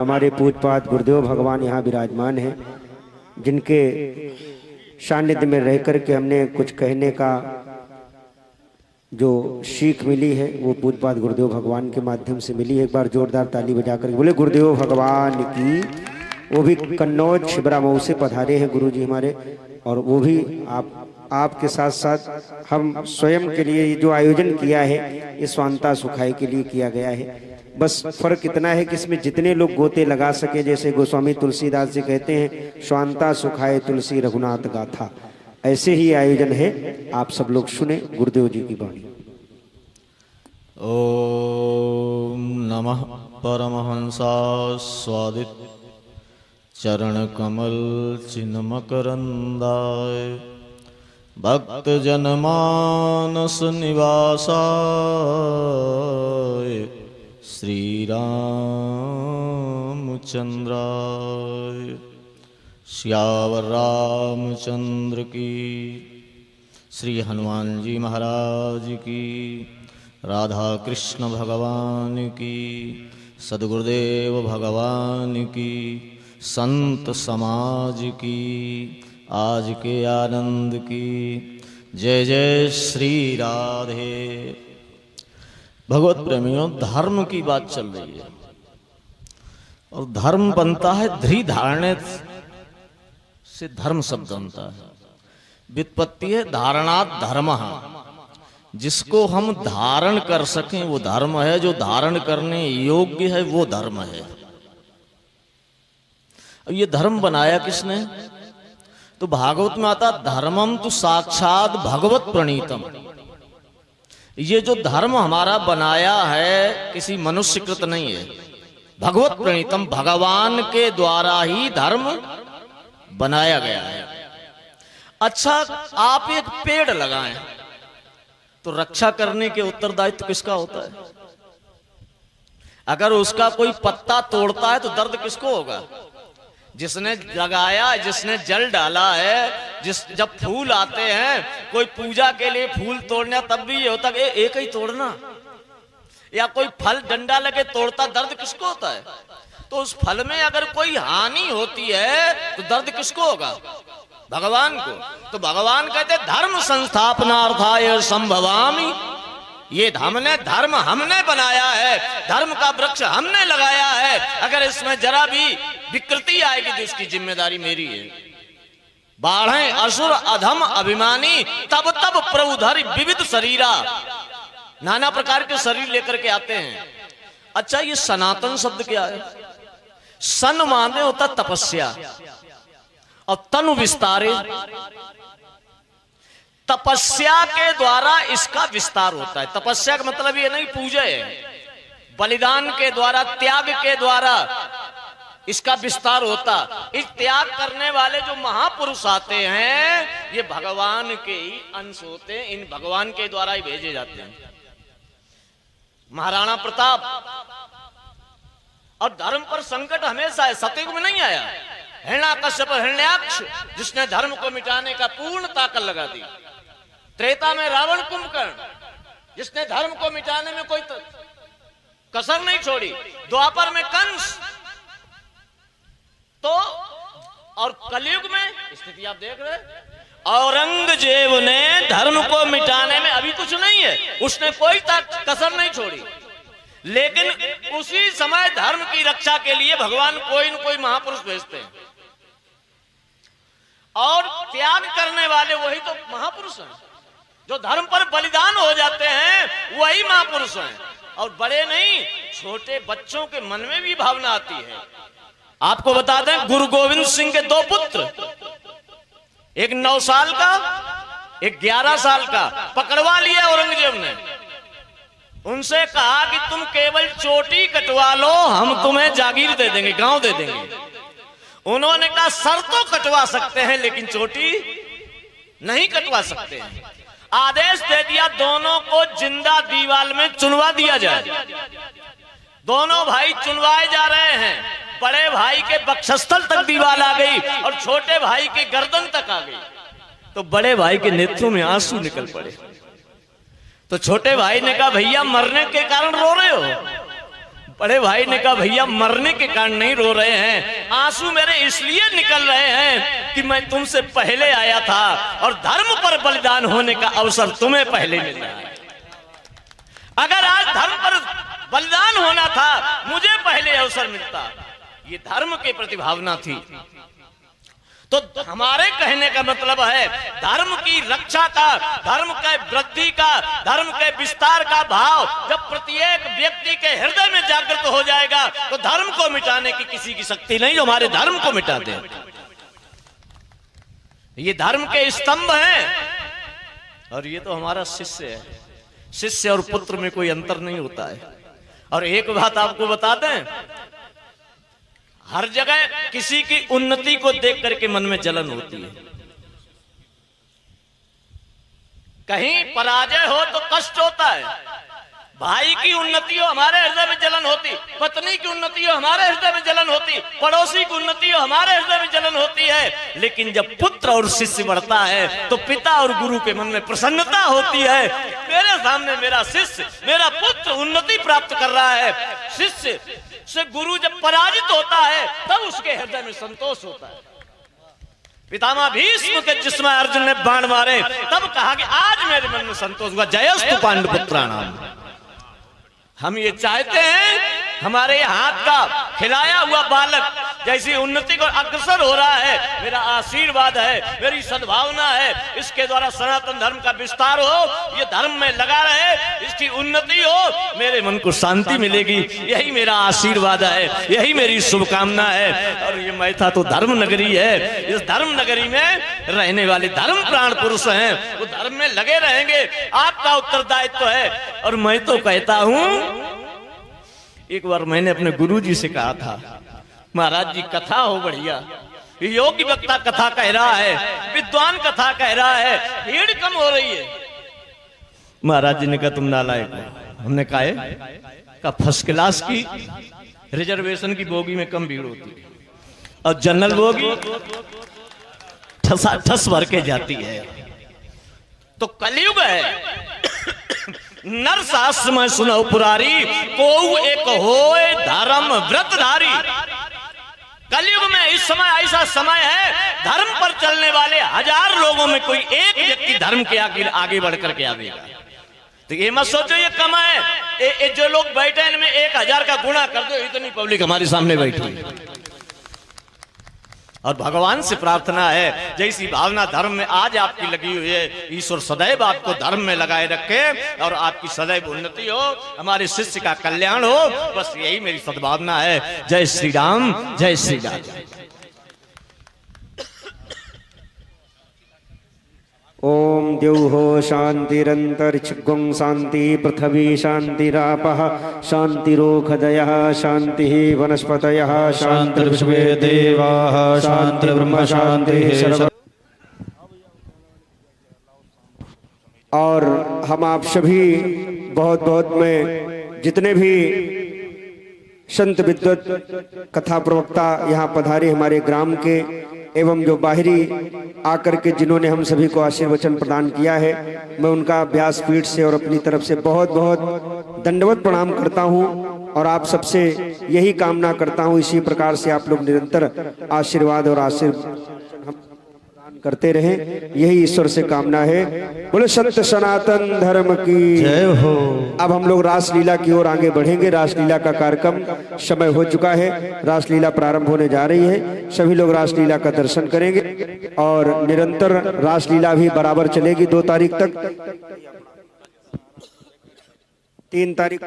हमारे पूजपाद गुरुदेव भगवान यहाँ विराजमान हैं, जिनके सानिध्य में रह कर के हमने कुछ कहने का जो सीख मिली है वो पूजपाद गुरुदेव भगवान के माध्यम से मिली है। एक बार जोरदार ताली बजाकर बोले गुरुदेव भगवान की। वो भी कन्नौज छिबरा मऊ से पधारे हैं गुरु जी हमारे, और वो भी आपके साथ साथ हम स्वयं के लिए जो आयोजन किया है ये स्वांता सुखाय के लिए किया गया है। बस फर्क इतना है कि इसमें जितने लोग गोते लगा सके, जैसे गोस्वामी तुलसीदास जी कहते हैं स्वांता सुखाय तुलसी रघुनाथ गाथा, ऐसे ही आयोजन है। आप सब लोग सुने गुरुदेव जी की वाणी। ओम नमः परमहंसास्वादित चरण कमल चिन्मकरंदाय भक्त जनमानस निवासाय श्री रामचंद्राय श्यावर रामचंद्र की, श्री हनुमान जी महाराज की, राधा कृष्ण भगवान की, सद्गुरुदेव भगवान की, संत समाज की, आज के आनंद की। जय जय श्री राधे। भगवत प्रेमियों, धर्म की बात चल रही है और धर्म बनता है ध्री धारणे से धर्म शब्द बनता है। व्युत्पत्ति है धारणात् धर्मः, जिसको हम धारण कर सकें वो धर्म है, जो धारण करने योग्य है वो धर्म है। अब ये धर्म बनाया किसने? तो भागवत में आता धर्मम तो साक्षात भगवत प्रणीतम। ये जो धर्म हमारा बनाया है किसी मनुष्यकृत नहीं है, भगवत प्रणीतम, भगवान के द्वारा ही धर्म बनाया गया है। अच्छा, आप एक पेड़ लगाएं तो रक्षा करने के उत्तरदायित्व किसका होता है? अगर उसका कोई पत्ता तोड़ता है तो दर्द किसको होगा? जिसने लगाया, जिसने जल डाला है। जब फूल आते हैं कोई पूजा के लिए फूल तोड़ना, तब भी ये होता कि एक ही तोड़ना, या कोई फल डंडा लगे तोड़ता, दर्द किसको होता है? तो उस फल में अगर कोई हानि होती है तो दर्द किसको होगा? भगवान को। तो भगवान कहते धर्म संस्थापनार्थाय संभवामि, ये धर्म हमने बनाया है, धर्म का वृक्ष हमने लगाया है। अगर इसमें जरा भी विकृति आएगी तो इसकी जिम्मेदारी मेरी है। बाढ़े असुर अधम अभिमानी, तब तब प्रभु धरि विविध शरीरा, नाना प्रकार के शरीर लेकर के आते हैं। अच्छा, ये सनातन शब्द क्या है? सन माने होता तपस्या और तनु विस्तारे, तपस्या के द्वारा इसका विस्तार होता है। तपस्या का मतलब ये नहीं पूजा है, बलिदान के द्वारा, त्याग के द्वारा इसका विस्तार होता। इस त्याग करने वाले जो महापुरुष आते हैं ये भगवान के ही अंश होते हैं, इन भगवान के द्वारा ही भेजे जाते हैं। महाराणा प्रताप, और धर्म पर संकट हमेशा है, सतयुग में नहीं आया। हिरण्याकश्यप हिरण्याक्ष, जिसने धर्म को मिटाने का पूर्ण ताकत लगा दी। त्रेता में रावण कुंभकर्ण, जिसने धर्म को मिटाने में कोई कसर नहीं छोड़ी। द्वापर में कंस, तो और कलयुग में स्थिति आप देख रहे। औरंगजेब ने धर्म को मिटाने में अभी कुछ नहीं है, उसने कोई कसर नहीं छोड़ी। लेकिन उसी समय धर्म की रक्षा के लिए भगवान कोई न कोई महापुरुष भेजते हैं, और त्याग करने वाले वही तो महापुरुष हैं। जो धर्म पर बलिदान हो जाते हैं वही महापुरुष हैं, और बड़े नहीं, छोटे बच्चों के मन में भी भावना आती है। आपको बता दें, गुरु गोविंद सिंह के दो पुत्र, एक 9 साल का, एक 11 साल का, पकड़वा लिया औरंगजेब ने। उनसे कहा कि तुम केवल चोटी कटवा लो, हम तुम्हें जागीर दे देंगे, गांव दे देंगे। उन्होंने कहा सर तो कटवा सकते हैं लेकिन चोटी नहीं कटवा सकते हैं। आदेश दे दिया दोनों को जिंदा दीवाल में चुनवा दिया जाए। दोनों भाई चुनवाए जा रहे हैं। बड़े भाई के वक्षस्थल तक दीवाल आ गई और छोटे भाई के गर्दन तक आ गई। तो बड़े भाई के नेत्रों में आंसू निकल पड़े। तो छोटे भाई ने कहा भैया मरने के कारण रो रहे हो? बड़े भाई ने कहा भैया मरने के कारण नहीं रो रहे हैं, आंसू मेरे इसलिए निकल रहे हैं कि मैं तुमसे पहले आया था और धर्म पर बलिदान होने का अवसर तुम्हें पहले मिल रहा है। अगर आज धर्म पर बलिदान होना था, मुझे पहले अवसर मिलता। ये धर्म की प्रतिभावना थी। तो हमारे कहने का मतलब है धर्म की रक्षा का, धर्म के वृद्धि का, धर्म के विस्तार का भाव जब प्रत्येक व्यक्ति के हृदय में जागृत हो जाएगा तो धर्म को मिटाने की किसी की शक्ति नहीं जो हमारे धर्म को मिटा दे। ये धर्म के स्तंभ हैं और ये तो हमारा शिष्य है। शिष्य और पुत्र में कोई अंतर नहीं होता है। और एक बात आपको बता दें, हर जगह किसी की उन्नति को देख करके मन में जलन होती है। कहीं पराजय हो तो कष्ट होता है। भाई की उन्नति हो हमारे हृदय में जलन होती, पत्नी की उन्नति हो हमारे हृदय में जलन होती, पड़ोसी की उन्नति हो हमारे हृदय में जलन होती है। लेकिन जब पुत्र और शिष्य बढ़ता है तो पिता और गुरु के मन में प्रसन्नता होती है। मेरे सामने मेरा शिष्य, मेरा पुत्र उन्नति प्राप्त कर रहा है। शिष्य से गुरु जब पराजित होता है तब उसके हृदय में संतोष होता है। पितामह भीष्म के जिसमें अर्जुन ने बाण मारे तब कहा कि आज मेरे मन में संतोष हुआ, जयस्तु पांडुपुत्राणाम। हम ये चाहते हैं हमारे हाथ का खिलाया हुआ बालक जैसी उन्नति को अग्रसर हो रहा है। मेरा आशीर्वाद है, मेरी सद्भावना है, इसके द्वारा सनातन धर्म का विस्तार हो, ये धर्म में लगा रहे, इसकी उन्नति हो, मेरे मन को शांति मिलेगी। यही मेरा आशीर्वाद है, यही मेरी शुभकामना है। और ये मैथा तो धर्म नगरी है। इस धर्म नगरी में रहने वाले धर्म प्राण पुरुष हैं, वो धर्म में लगे रहेंगे। आपका उत्तरदायित्व है। और मैं तो कहता हूं, एक बार मैंने अपने गुरुजी से कहा था, महाराज जी कथा हो बढ़िया, योगी वक्ता कथा कह रहा है, विद्वान कथा कह रहा है, भीड़ कम हो रही है। महाराज जी ने कहा तुम नालायक हो। हमने कहा फर्स्ट क्लास की रिजर्वेशन की बोगी में कम भीड़ होती है और जनरल बोगी ठस भर के जाती है। तो कलयुग है। नर शास्त्र में सुनो पुरारी, को एक होए धर्म व्रतधारी। कलयुग में इस समय ऐसा समय है, धर्म पर चलने वाले 1000 लोगों में कोई एक व्यक्ति धर्म के आगे बढ़ करके आवेगा। तो ये मत सोचो ये कम है। जो लोग बैठे इनमें 1000 का गुणा कर दो, इतनी पब्लिक हमारे सामने बैठी। और भगवान से प्रार्थना है जैसी भावना धर्म में आज आपकी लगी हुई है, ईश्वर सदैव आपको धर्म में लगाए रखे और आपकी सदैव उन्नति हो, हमारे शिष्य का कल्याण हो। बस यही मेरी सद्भावना है। जय श्री राम, जय श्री राम। ओम द्यौः शान्तिरन्तरिक्षं शान्ति पृथ्वी शान्तिरापः शान्तिरोषधयः शान्तिः वनस्पतयः शान्तिर्विश्वे देवाः शान्तिर्ब्रह्म शान्तिः। और हम आप सभी बहुत बहुत में जितने भी संत विद्वत कथा प्रवक्ता यहाँ पधारे हमारे ग्राम के एवं जो बाहरी आकर के जिन्होंने हम सभी को आशीर्वचन प्रदान किया है, मैं उनका व्यासपीठ से और अपनी तरफ से बहुत बहुत दंडवत प्रणाम करता हूं। और आप सबसे यही कामना करता हूं इसी प्रकार से आप लोग निरंतर आशीर्वाद और आशीर्वाद करते रहें, यही ईश्वर से कामना है। बोले सत्य सनातन धर्म की जय हो। अब हम लोग रासलीला की ओर आगे बढ़ेंगे। रासलीला का कार्यक्रम समय हो चुका है, रासलीला प्रारंभ होने जा रही है। सभी लोग रासलीला का दर्शन करेंगे और निरंतर रासलीला भी बराबर चलेगी 2 तारीख तक, 3 तारीख